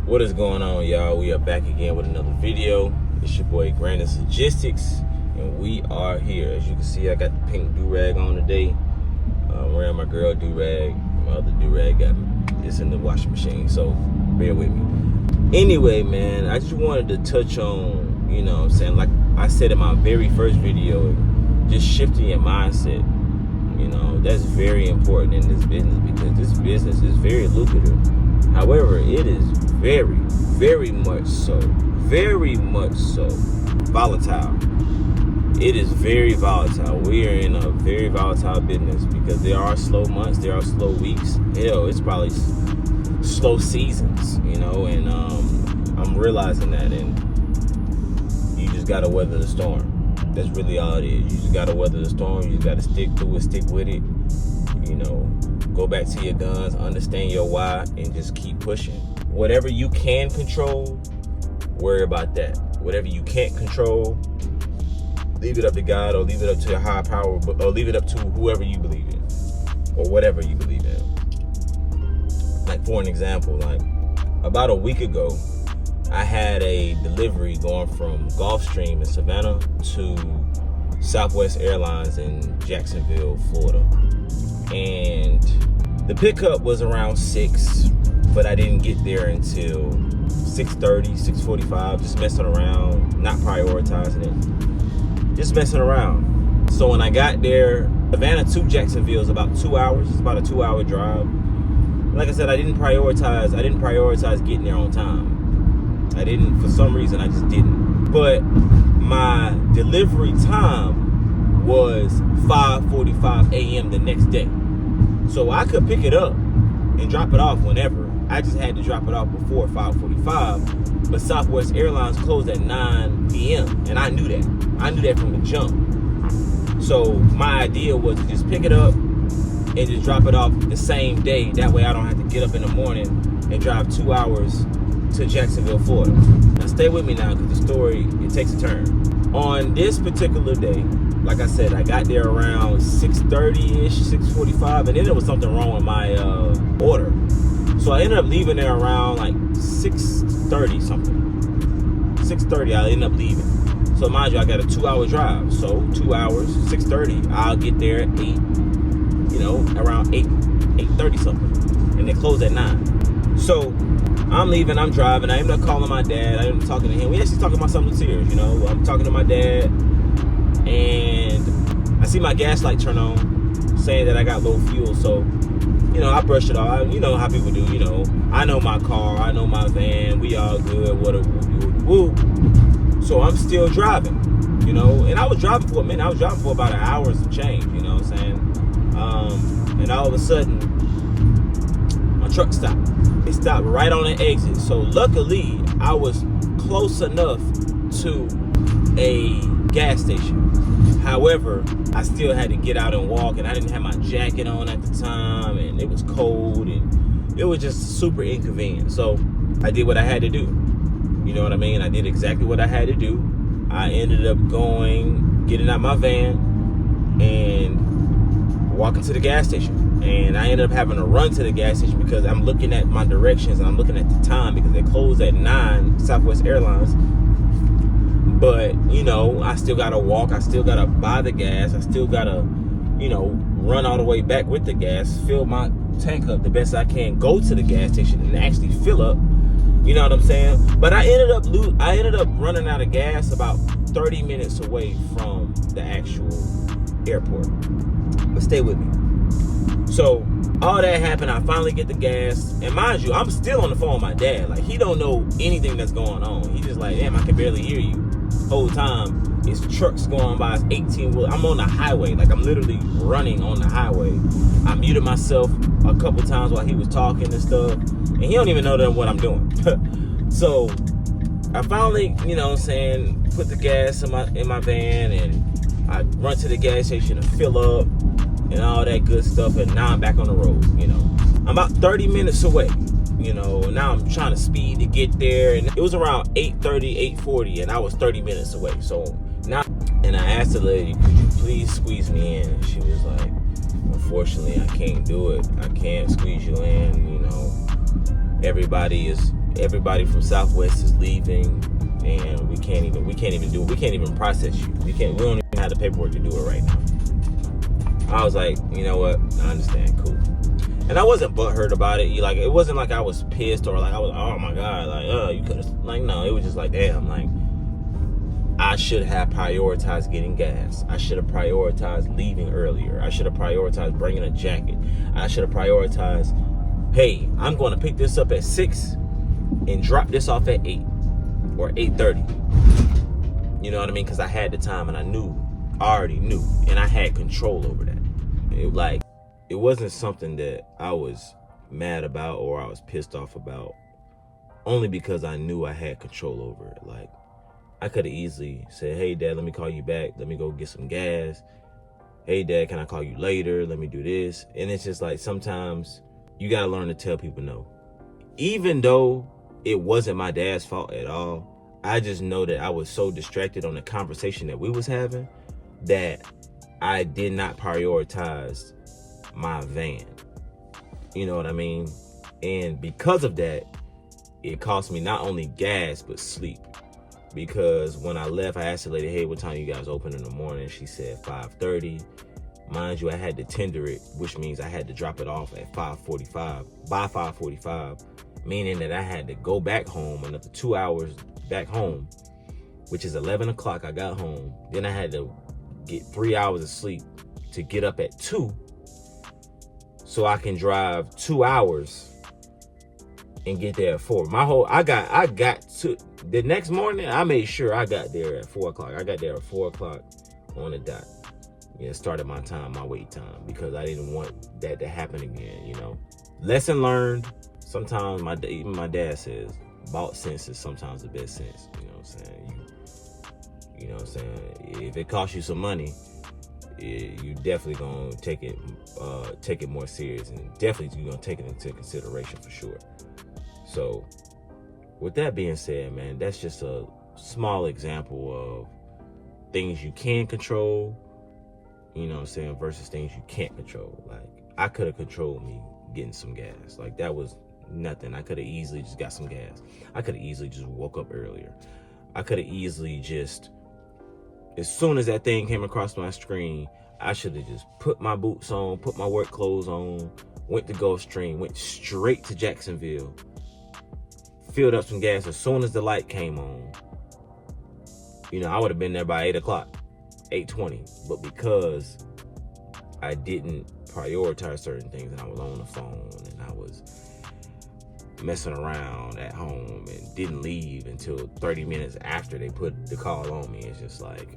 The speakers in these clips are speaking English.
What is going on, y'all? We are back again with another video. It's your boy Grandis Logistics, and we are here. As you can see, I got the pink do-rag on today. I'm wearing my girl do-rag. My other do-rag it's in the washing machine, so bear with me. Anyway, man, I just wanted to touch on, you know what I'm saying, like I said in my very first video, just shifting your mindset. You know, that's very important in this business because this business is very lucrative. However, it is very, very much so volatile. It is very volatile. We are in a very volatile business because there are slow months, there are slow weeks. Hell, it's probably slow seasons, you know, and I'm realizing that, and you just gotta weather the storm. That's really all it is. You just gotta weather the storm. You just gotta stick to it, stick with it. You know, go back to your guns, understand your why, and just keep pushing. Whatever you can control, worry about that. Whatever you can't control, leave it up to God, or leave it up to your higher power, or leave it up to whoever you believe in, or whatever you believe in. Like, for an example, like about a week ago, I had a delivery going from Gulfstream in Savannah to Southwest Airlines in Jacksonville, Florida. And the pickup was around 6, but I didn't get there until 6:30, 6:45, just messing around, not prioritizing it, just messing around. So when I got there, Savannah to Jacksonville is about 2 hours. It's about a 2-hour drive. Like I said, I didn't prioritize getting there on time. I didn't, for some reason, I just didn't. But my delivery time was 5:45 a.m. the next day. So I could pick it up and drop it off whenever. I just had to drop it off before 5:45. But Southwest Airlines closed at 9 p.m. And I knew that. I knew that from the jump. So my idea was to just pick it up and just drop it off the same day. That way I don't have to get up in the morning and drive 2 hours to Jacksonville, Florida. Now stay with me now, because the story, it takes a turn. On this particular day, like I said, I got there around 6:30-ish, 6:45, and then there was something wrong with my order. So I ended up leaving there around like 6:30 something. 6:30, I ended up leaving. So mind you, I got a 2-hour drive. So 2 hours, 6:30, I'll get there at 8, you know, around 8:30 something. And they close at 9. So I'm leaving, I'm driving. I ended up calling my dad. I ended up talking to him. We actually talking about something serious, you know. I'm talking to my dad, and I see my gas light turn on, saying that I got low fuel. So, you know, I brushed it off. You know how people do, you know. I know my car, I know my van. We all good. What a whoop. So I'm still driving, you know. And I was driving for a minute. I was driving for about an hour and some change, you know what I'm saying? And all of a sudden, my truck stopped. It stopped right on the exit. So luckily, I was close enough to a gas station. However, I still had to get out and walk, and I didn't have my jacket on at the time, and it was cold, and it was just super inconvenient. So I did what I had to do. You know what I mean? I did exactly what I had to do. I ended up getting out my van and walking to the gas station. And I ended up having to run to the gas station because I'm looking at my directions and I'm looking at the time because they closed at 9, Southwest Airlines. But, you know, I still got to walk. I still got to buy the gas. I still got to, you know, run all the way back with the gas, fill my tank up the best I can, go to the gas station and actually fill up. You know what I'm saying? But I ended up running out of gas about 30 minutes away from the actual airport. But stay with me. So all that happened, I finally get the gas, and mind you, I'm still on the phone with my dad. Like, he don't know anything that's going on. He's just like, damn, I can barely hear you. Whole time, it's trucks going by, it's 18-wheel. I'm on the highway, like I'm literally running on the highway. I muted myself a couple times while he was talking and stuff, and he don't even know what I'm doing. So I finally, you know what I'm saying, put the gas in my van, and I run to the gas station to fill up and all that good stuff, and now I'm back on the road. You know, I'm about 30 minutes away, you know, and now I'm trying to speed to get there, and it was around 8:30, 8:40, and I was 30 minutes away. So now, and I asked the lady, could you please squeeze me in? And she was like, unfortunately, I can't do it. I can't squeeze you in, you know. Everybody is everybody from Southwest is leaving, and we can't even process you. We don't even have the paperwork to do it right now. I was like, you know what? I understand, cool. And I wasn't butthurt about it. Like, it wasn't like I was pissed or like I was, oh my God, like, you could have, like, no, it was just like, damn, like, I should have prioritized getting gas. I should have prioritized leaving earlier. I should have prioritized bringing a jacket. I should have prioritized, hey, I'm going to pick this up at 6 and drop this off at 8 or 8:30. You know what I mean? Because I had the time and I already knew, and I had control over that. It wasn't something that I was mad about or I was pissed off about, only because I knew I had control over it. Like, I could have easily said, hey, Dad, let me call you back. Let me go get some gas. Hey, Dad, can I call you later? Let me do this. And it's just like, sometimes you got to learn to tell people no. Even though it wasn't my dad's fault at all, I just know that I was so distracted on the conversation that we was having that I did not prioritize my van. You know what I mean? And because of that, it cost me not only gas, but sleep. Because when I left, I asked the lady, hey, what time you guys open in the morning? She said 5:30. Mind you, I had to tender it, which means I had to drop it off at 5:45, by 5:45, meaning that I had to go back home another 2 hours back home, which is 11 o'clock. I got home. Then I had to get 3 hours of sleep to get up at 2 so I can drive 2 hours and get there at 4. I got to the next morning. I made sure I got there at 4 o'clock. I got there at 4 o'clock on the dot. Yeah, started my wait time, because I didn't want that to happen again. You know, lesson learned. Sometimes even my dad says, bought sense is sometimes the best sense. You know what I'm saying? You know what I'm saying? If it costs you some money, you definitely gonna take it more serious, and definitely you're gonna take it into consideration for sure. So with that being said, man, that's just a small example of things you can control, you know what I'm saying, versus things you can't control. Like, I could have controlled me getting some gas. Like, that was nothing. I could have easily just got some gas. I could have easily just woke up earlier. I could have easily just, as soon as that thing came across my screen, I should have just put my boots on, put my work clothes on, went to Gulfstream, went straight to Jacksonville, filled up some gas as soon as the light came on. You know, I would have been there by 8 o'clock, 8:20. But because I didn't prioritize certain things, and I was on the phone, and I was messing around at home and didn't leave until 30 minutes after they put the call on me, it's just like,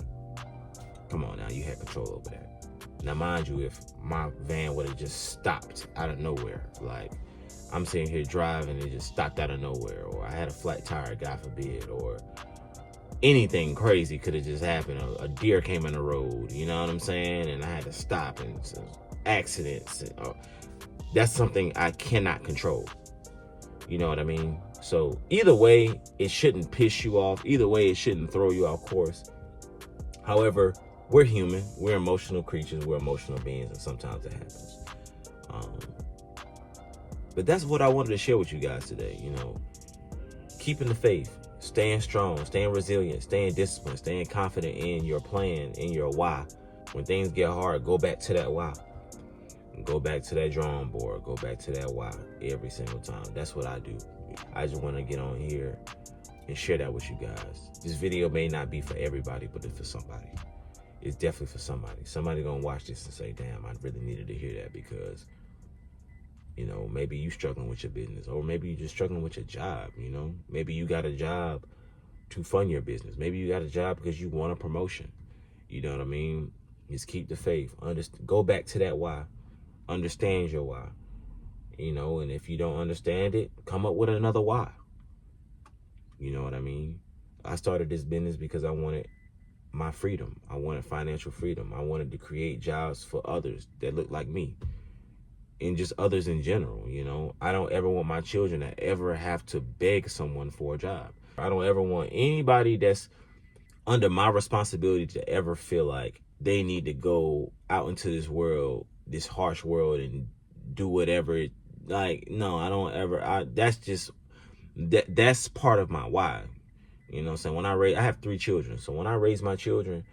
come on now, you had control over that. Now, mind you, if my van would have just stopped out of nowhere, like, I'm sitting here driving and it just stopped out of nowhere, or I had a flat tire, God forbid, or anything crazy could have just happened. A deer came in the road, you know what I'm saying? And I had to stop, and accidents. That's something I cannot control. You know what I mean? So either way, it shouldn't piss you off. Either way, it shouldn't throw you off course. However, we're human. We're emotional creatures. We're emotional beings, and sometimes it happens. But that's what I wanted to share with you guys today. You know, keeping the faith, staying strong, staying resilient, staying disciplined, staying confident in your plan, in your why. When things get hard, go back to that why. Go back to that drawing board. Go back to that why every single time. That's what I do. I just want to get on here and share that with you guys. This video may not be for everybody, but it's for somebody. It's definitely for somebody. Somebody gonna watch this and say, damn, I really needed to hear that, because, you know, maybe you struggling with your business, or maybe you just struggling with your job, you know? Maybe you got a job to fund your business. Maybe you got a job because you want a promotion. You know what I mean? Just keep the faith. Go back to that why. Understand your why. You know, and if you don't understand it, come up with another why. You know what I mean? I started this business because I wanted my freedom. I wanted financial freedom. I wanted to create jobs for others that look like me, and just others in general. You know, I don't ever want my children to ever have to beg someone for a job. I don't ever want anybody that's under my responsibility to ever feel like they need to go out into this world, this harsh world, and do whatever. Like, no, I don't ever. That's just That's part of my why. You know what I'm saying? I have 3 children. So when I raise my children,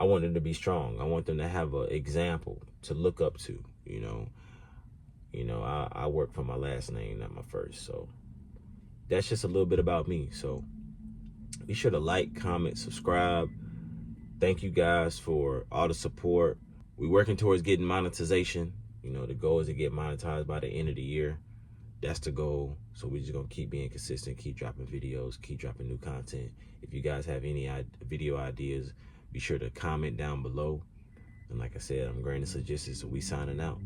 I want them to be strong. I want them to have an example to look up to, you know. I work for my last name, not my first. So that's just a little bit about me. So be sure to like, comment, subscribe. Thank you guys for all the support. We're working towards getting monetization. The goal is to get monetized by the end of the year. That's the goal. So we're just going to keep being consistent, keep dropping videos, keep dropping new content. If you guys have any video ideas, be sure to comment down below. And like I said, I'm Grandis Logistics, and we signing out.